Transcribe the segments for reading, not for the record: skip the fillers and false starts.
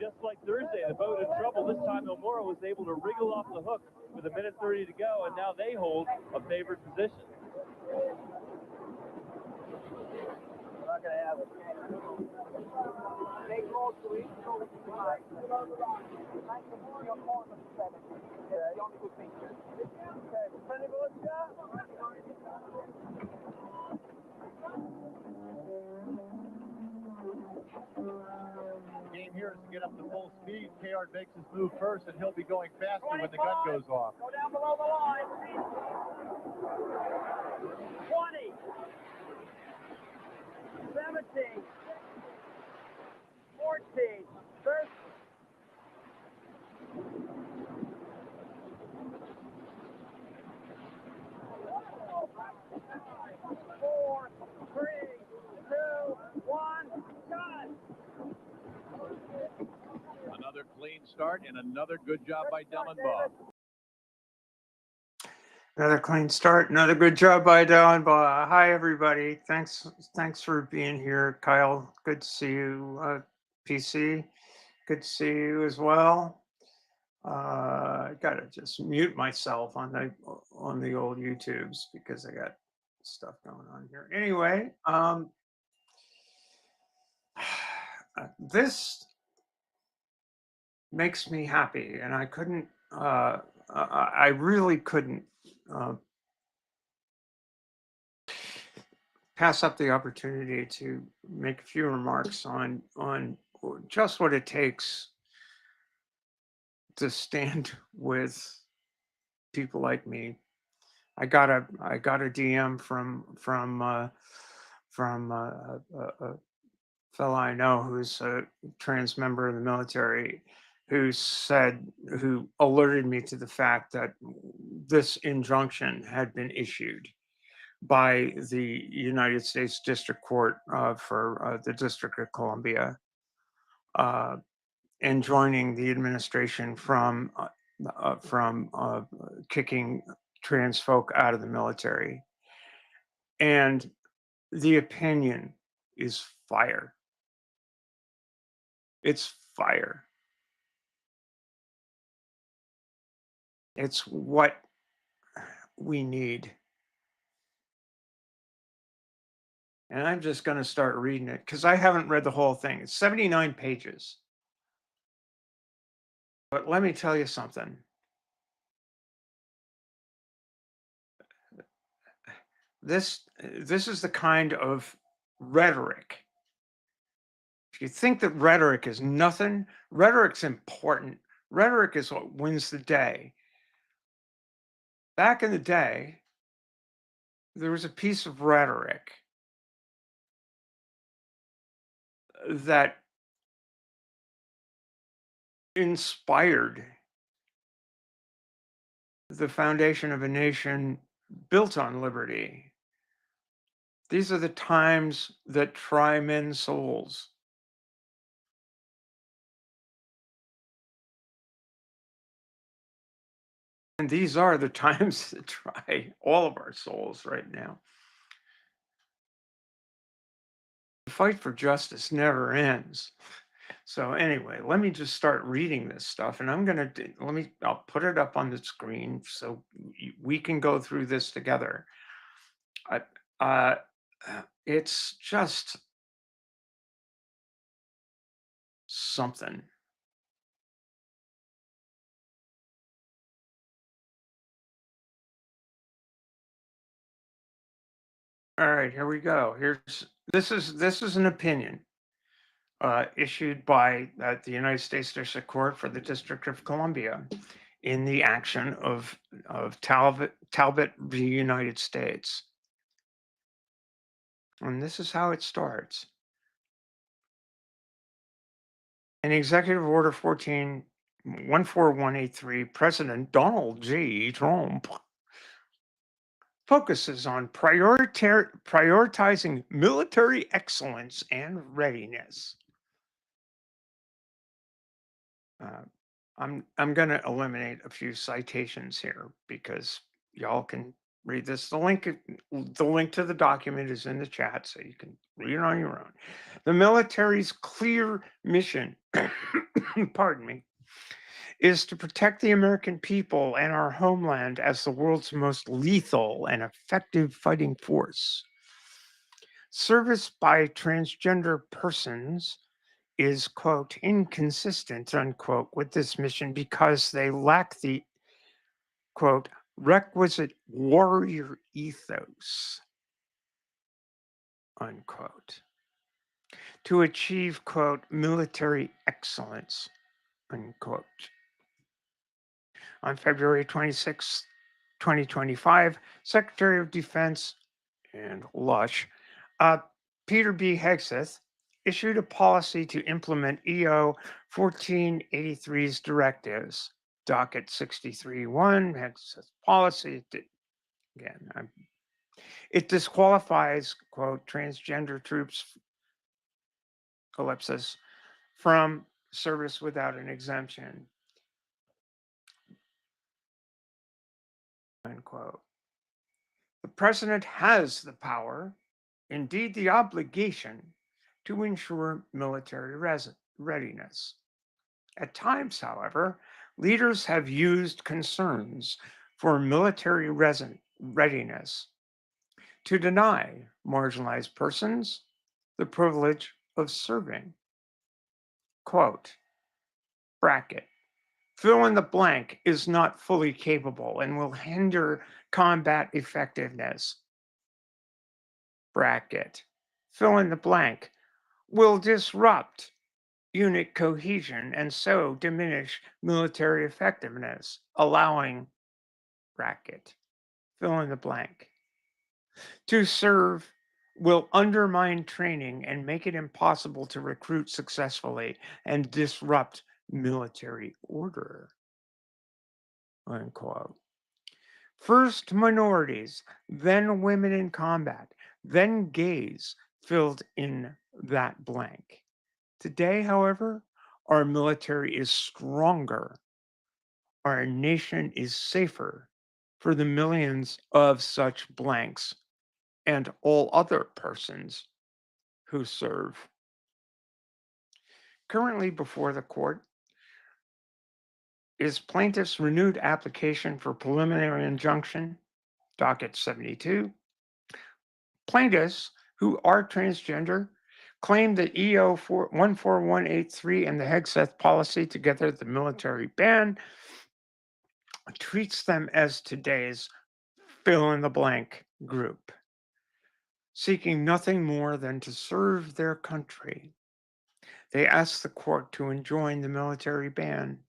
just like Thursday, the boat in trouble. This time, Nomura was able to wriggle off the hook with 1:30 to go, and now they hold a favored position. We're not going to have it. They go to it, so it's high. Nice to see your corner, 7. That's the only good thing. Okay, pretty good, yeah? Game here is to get up to full speed. Kayard makes his move first, and he'll be going faster when the gun goes off. Go down below the line. 20. 17. 14. 13. 4, 3, 2, 1, shot! Another clean start and another good job by Dellenbaugh. Another clean start, another good job by Dellenbaugh. Hi, everybody. Thanks for being here, Kyle. Good to see you, PC. Good to see you as well. I gotta just mute myself on the old YouTubes because I got stuff going on here. Anyway, this makes me happy, and I couldn't. I really couldn't pass up the opportunity to make a few remarks on just what it takes to stand with people like me. I got a DM from a fellow I know who's a trans member of the military, who alerted me to the fact that this injunction had been issued by the United States District Court for the District of Columbia, enjoining the administration from kicking trans folk out of the military. And the opinion is fire. It's fire. It's what we need. And I'm just going to start reading it because I haven't read the whole thing. It's 79 pages. But let me tell you something. This is the kind of rhetoric. If you think that rhetoric is nothing, rhetoric's important. Rhetoric is what wins the day. Back in the day, there was a piece of rhetoric that inspired the foundation of a nation built on liberty. These are the times that try men's souls. And these are the times that try all of our souls right now. The fight for justice never ends. So anyway, let me just start reading this stuff, and I'll put it up on the screen so we can go through this together. It's just something. All right, here we go. This is an opinion issued by the United States District Court for the District of Columbia in the action of Talbot v. United States. And this is how it starts. In Executive Order 14183, President Donald J. Trump focuses on prioritizing military excellence and readiness. I'm going to eliminate a few citations here because y'all can read this. The link to the document is in the chat, so you can read it on your own. The military's clear mission, pardon me, is to protect the American people and our homeland as the world's most lethal and effective fighting force. Service by transgender persons is, quote, inconsistent, unquote, with this mission because they lack the, quote, requisite warrior ethos, unquote, to achieve, quote, military excellence, unquote. On February 26, 2025, Secretary of Defense and Lush, Peter B. Hegseth, issued a policy to implement EO 1483's directives. Docket 63.1, Hegseth policy. It disqualifies, quote, transgender troops, ellipsis, from service without an exemption, unquote. The president has the power, indeed the obligation, to ensure military readiness. At times, however, leaders have used concerns for military readiness to deny marginalized persons the privilege of serving. Quote, bracket, fill in the blank is not fully capable and will hinder combat effectiveness. Bracket, fill in the blank, will disrupt unit cohesion and so diminish military effectiveness, allowing, bracket, fill in the blank, to serve will undermine training and make it impossible to recruit successfully and disrupt military order, unquote. First minorities, then women in combat, then gays filled in that blank. Today, however, our military is stronger. Our nation is safer for the millions of such blanks and all other persons who serve. Currently before the court is plaintiff's renewed application for preliminary injunction, docket 72. Plaintiffs who are transgender claim that EO 14183 and the Hegseth policy, together the military ban, treats them as today's fill in the blank group, seeking nothing more than to serve their country. They ask the court to enjoin the military ban.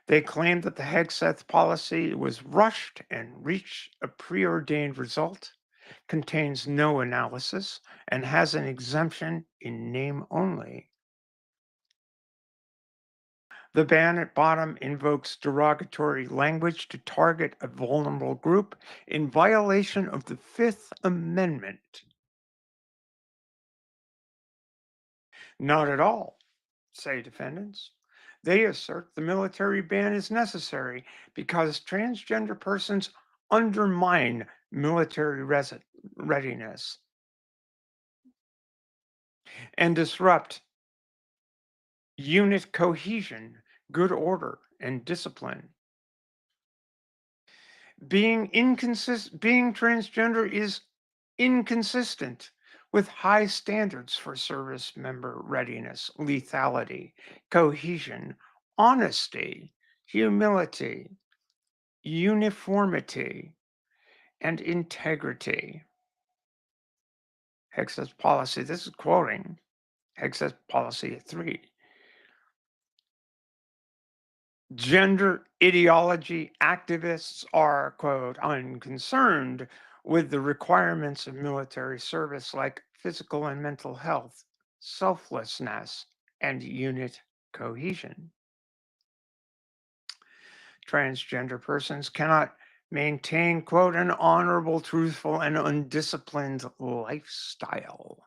They claim that the Hegseth policy was rushed and reached a preordained result, contains no analysis, and has an exemption in name only. The ban at bottom invokes derogatory language to target a vulnerable group in violation of the Fifth Amendment. Not at all, say defendants. They assert the military ban is necessary because transgender persons undermine military readiness and disrupt unit cohesion, good order, and discipline. Being transgender is inconsistent with high standards for service member readiness, lethality, cohesion, honesty, humility, uniformity, and integrity. Hegseth policy, this is quoting Hegseth policy 3. Gender ideology activists are, quote, unconcerned with the requirements of military service like physical and mental health, selflessness, and unit cohesion. Transgender persons cannot maintain, quote, an honorable, truthful, and undisciplined lifestyle.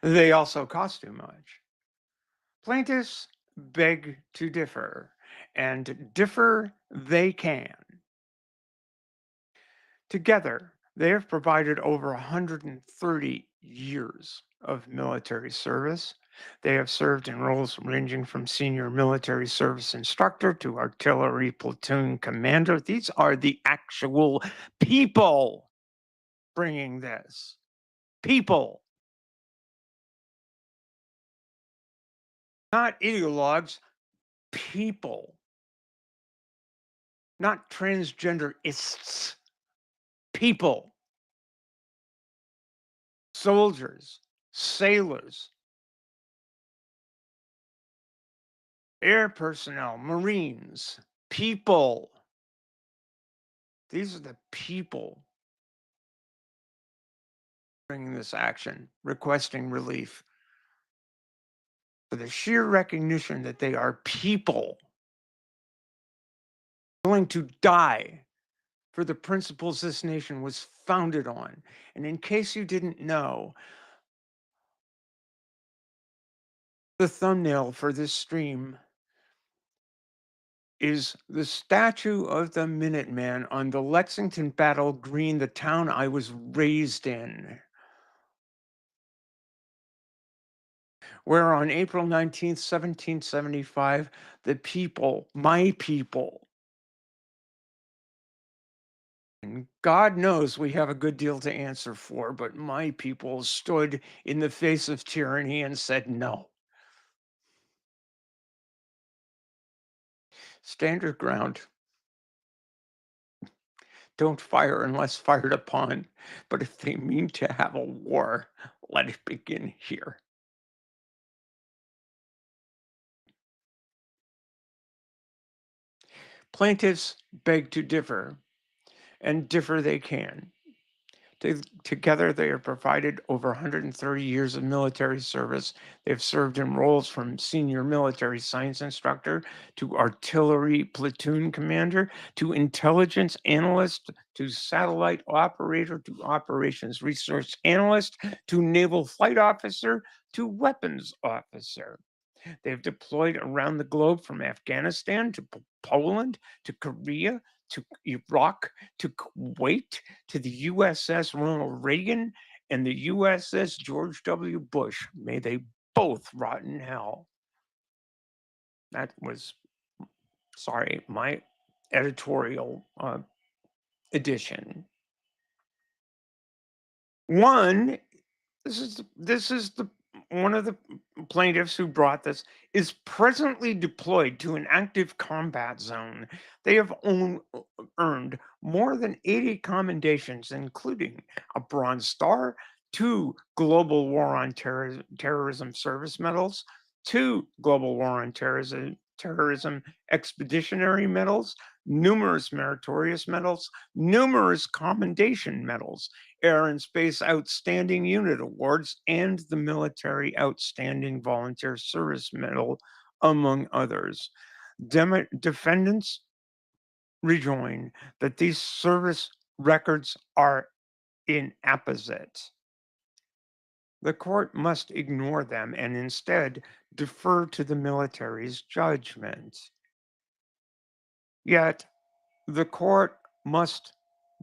They also cost too much. Plaintiffs beg to differ and differ they can. Together, they have provided over 130 years of military service. They have served in roles ranging from senior military service instructor to artillery platoon commander. These are the actual people bringing this. People. Not ideologues, people. Not transgenderists, people. Soldiers, sailors, air personnel, Marines, people. These are the people bringing this action, requesting relief. For the sheer recognition that they are people willing to die for the principles this nation was founded on. And in case you didn't know, the thumbnail for this stream is the statue of the Minuteman on the Lexington Battle Green, the town I was raised in, where on April 19th, 1775, the people, my people, and God knows we have a good deal to answer for, but my people stood in the face of tyranny and said no. Stand your ground. Don't fire unless fired upon. But if they mean to have a war, let it begin here. Plaintiffs beg to differ, and differ they can. Together, they have provided over 130 years of military service. They've served in roles from senior military science instructor to artillery platoon commander to intelligence analyst to satellite operator to operations research analyst to naval flight officer to weapons officer. They've deployed around the globe from Afghanistan to Poland to Korea to Iraq to Kuwait to the USS Ronald Reagan and the USS George W. Bush. May they both rot in hell. That was, sorry, my editorial edition. One, this is the one of the plaintiffs who brought this is presently deployed to an active combat zone. They have earned more than 80 commendations, including a Bronze Star, 2 Global War on Terrorism Service Medals, 2 Global War on Terrorism Expeditionary Medals, numerous meritorious medals, numerous commendation medals, Air and Space Outstanding Unit Awards, and the Military Outstanding Volunteer Service Medal, among others. Defendants rejoin that these service records are inapposite. The court must ignore them and instead defer to the military's judgment. Yet, the court must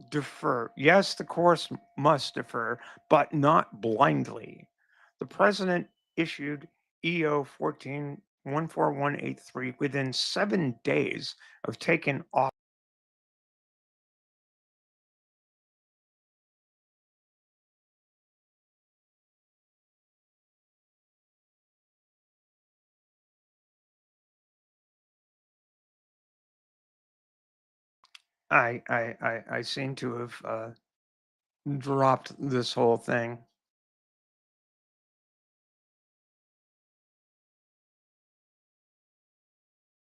defer. Yes, the court must defer, but not blindly. The president issued EO 14183 within 7 days of taking office. I seem to have dropped this whole thing.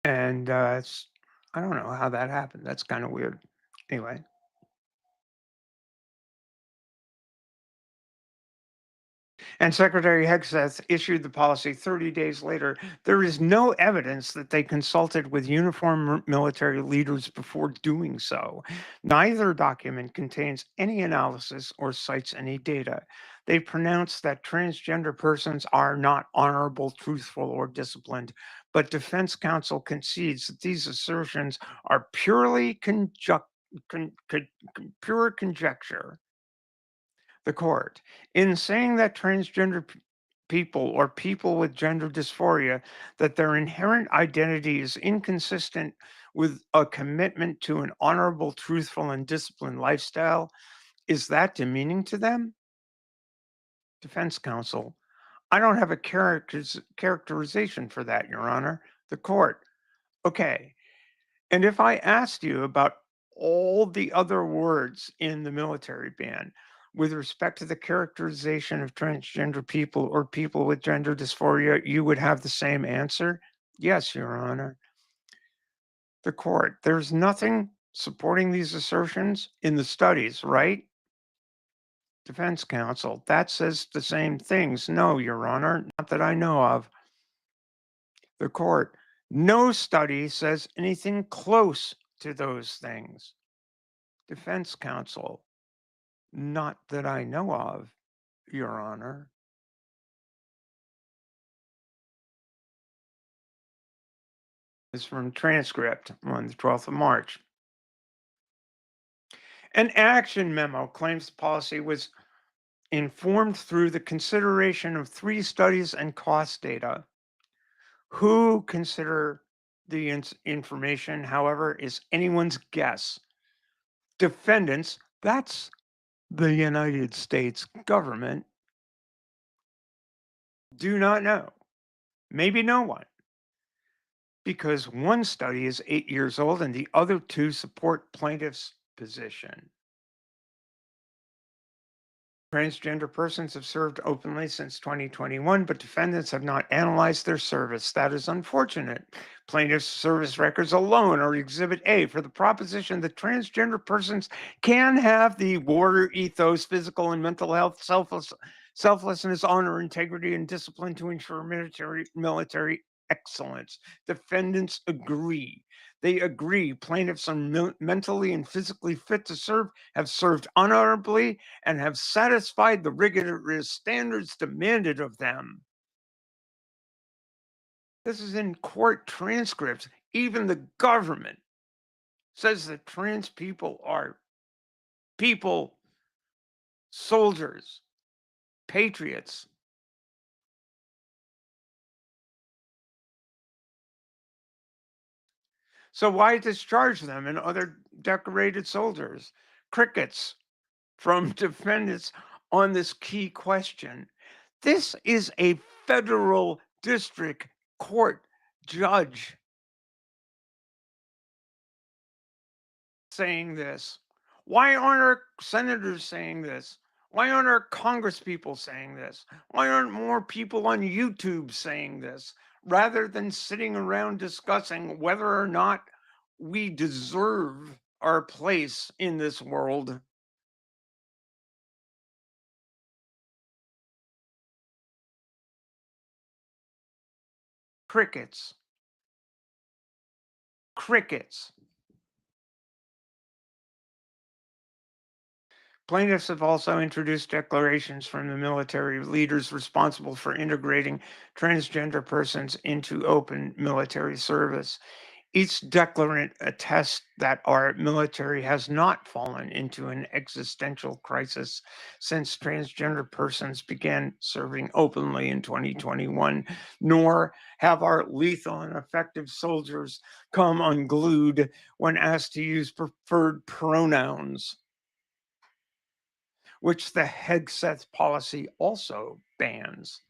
And I don't know how that happened. That's kind of weird. Anyway. And Secretary Hegseth issued the policy 30 days later. There is no evidence that they consulted with uniformed military leaders before doing so. Neither document contains any analysis or cites any data. they pronounce that transgender persons are not honorable, truthful, or disciplined. But defense counsel concedes that these assertions are purely pure conjecture. The court, in saying that transgender people or people with gender dysphoria, that their inherent identity is inconsistent with a commitment to an honorable, truthful, and disciplined lifestyle, is that demeaning to them? Defense counsel, I don't have a characterization for that, Your Honor. The court, okay. And if I asked you about all the other words in the military ban with respect to the characterization of transgender people or people with gender dysphoria, you would have the same answer? Yes, Your Honor. The court, there's nothing supporting these assertions in the studies, right? Defense counsel, that says the same things. No, Your Honor, not that I know of. The court, no study says anything close to those things. Defense counsel, not that I know of, Your Honor. This is from transcript on the 12th of March. An action memo claims the policy was informed through the consideration of 3 studies and cost data. Who consider the information, however, is anyone's guess. Defendants, that's the United States government, do not know. Maybe no one. Because one study is 8 years old and the other 2 support plaintiff's position. Transgender persons have served openly since 2021, but defendants have not analyzed their service. That is unfortunate. Plaintiff's service records alone are Exhibit A for the proposition that transgender persons can have the warrior ethos, physical and mental health, selflessness, honor, integrity, and discipline to ensure military excellence. Defendants agree. They agree plaintiffs are mentally and physically fit to serve, have served honorably, and have satisfied the rigorous standards demanded of them. This is in court transcripts. Even the government says that trans people are people, soldiers, patriots. So why discharge them and other decorated soldiers? Crickets from defendants on this key question. This is a federal district court judge saying this. Why aren't our senators saying this? Why aren't our Congress people saying this? Why aren't more people on YouTube saying this? Rather than sitting around discussing whether or not we deserve our place in this world. Crickets. Crickets. Plaintiffs have also introduced declarations from the military leaders responsible for integrating transgender persons into open military service. Each declarant attests that our military has not fallen into an existential crisis since transgender persons began serving openly in 2021, nor have our lethal and effective soldiers come unglued when asked to use preferred pronouns, which the Hegseth policy also bans.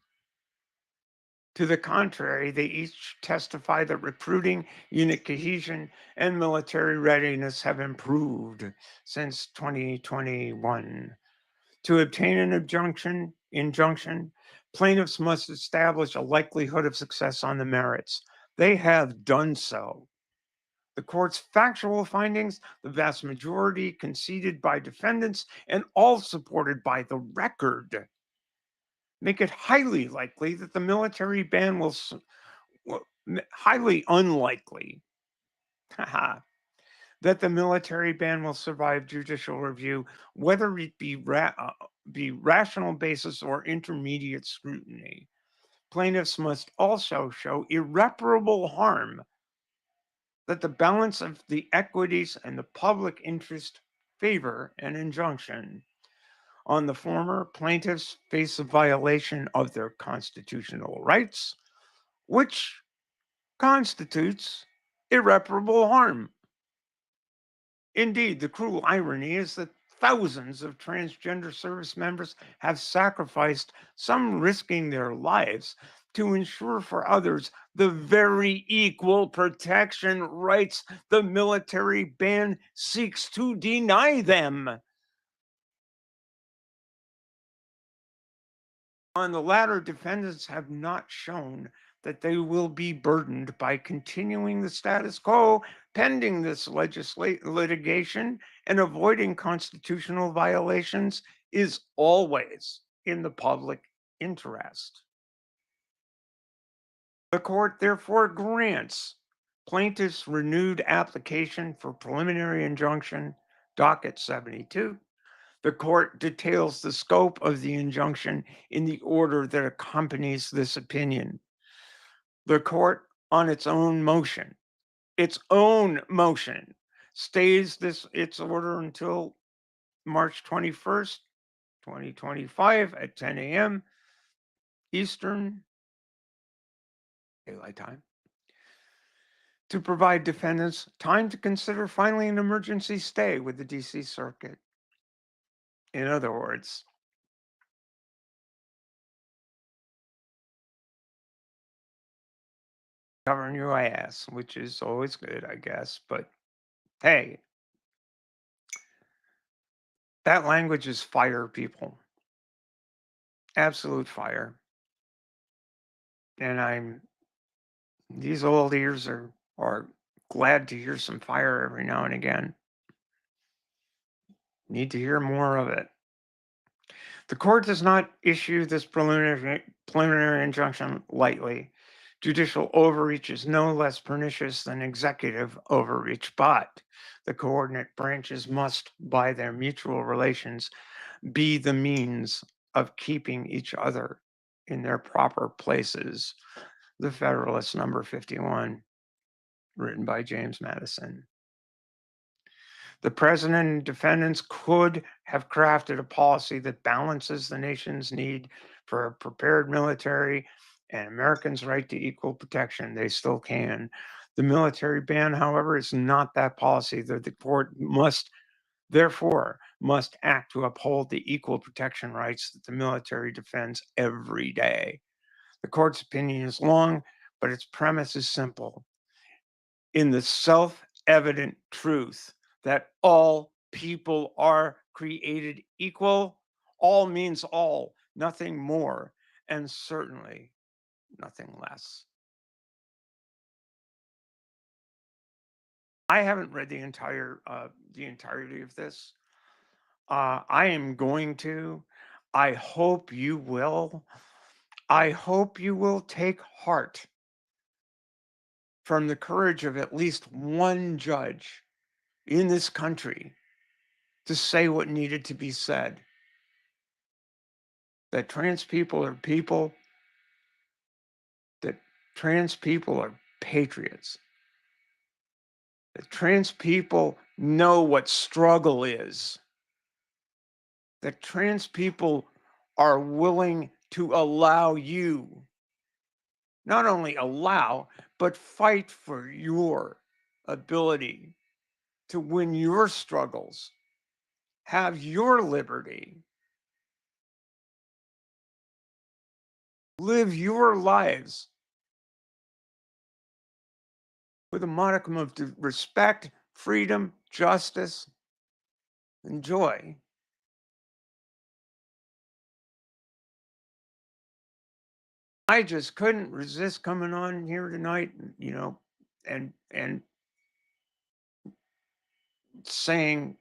To the contrary, they each testify that recruiting, unit cohesion, and military readiness have improved since 2021. To obtain an injunction, plaintiffs must establish a likelihood of success on the merits. They have done so. The court's factual findings, the vast majority conceded by defendants and all supported by the record, make it highly likely that the military ban will highly unlikely that the military ban will survive judicial review, whether it be rational basis or intermediate scrutiny. Plaintiffs must also show irreparable harm, that the balance of the equities and the public interest favor an injunction. On the former, plaintiffs face a violation of their constitutional rights, which constitutes irreparable harm. Indeed, the cruel irony is that thousands of transgender service members have sacrificed, some risking their lives, to ensure for others the very equal protection rights the military ban seeks to deny them. On the latter, defendants have not shown that they will be burdened by continuing the status quo pending this litigation, and avoiding constitutional violations is always in the public interest. The court therefore grants plaintiffs' renewed application for preliminary injunction, docket 72. The court details the scope of the injunction in the order that accompanies this opinion. The court, on its own motion, stays its order until March 21st, 2025 at 10 a.m. Eastern Daylight Time, to provide defendants time to consider filing an emergency stay with the DC Circuit. In other words, covering your ass, which is always good, I guess. But hey, that language is fire, people. Absolute fire. And these old ears are glad to hear some fire every now and again. Need to hear more of it. The court does not issue this preliminary injunction lightly. Judicial overreach is no less pernicious than executive overreach, but the coordinate branches must, by their mutual relations, be the means of keeping each other in their proper places. The Federalist, number 51, written by James Madison. The president and defendants could have crafted a policy that balances the nation's need for a prepared military and Americans' right to equal protection. They still can. The military ban, however, is not that policy. The court therefore must act to uphold the equal protection rights that the military defends every day. The court's opinion is long, but its premise is simple. In the self-evident truth that all people are created equal, all means all, nothing more, and certainly nothing less. I haven't read the entirety of this. I am going to. I hope you will. I hope you will take heart from the courage of at least one judge in this country to say what needed to be said. That trans people are people, that trans people are patriots, that trans people know what struggle is, that trans people are willing to allow you, not only allow, but fight for your ability to win your struggles, have your liberty, live your lives with a modicum of respect, freedom, justice, and joy. I just couldn't resist coming on here tonight, and saying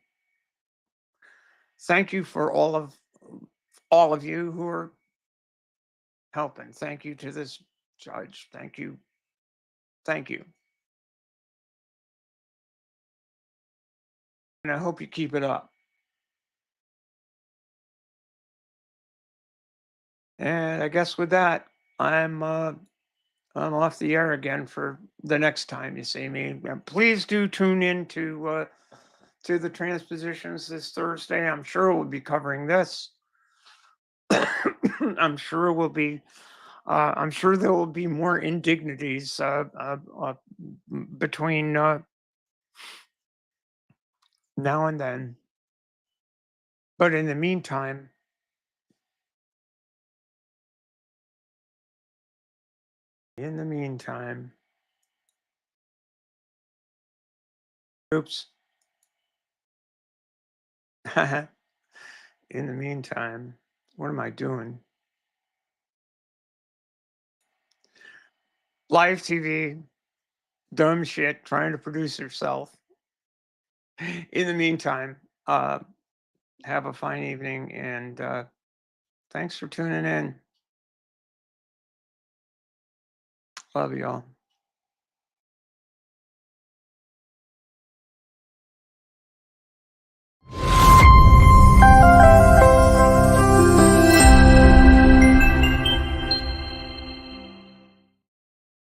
thank you for all of you who are helping. Thank you to this judge. Thank you. Thank you. and I hope you keep it up. And I guess with that, I'm off the air again for the next time you see me. Please do tune in to the transpositions this Thursday. I'm sure we'll be covering this. I'm sure we'll be. I'm sure there will be more indignities between now and then. But in the meantime, oops. In the meantime, what am I doing? Live TV, dumb shit, trying to produce yourself. In the meantime, have a fine evening and thanks for tuning in. Love y'all.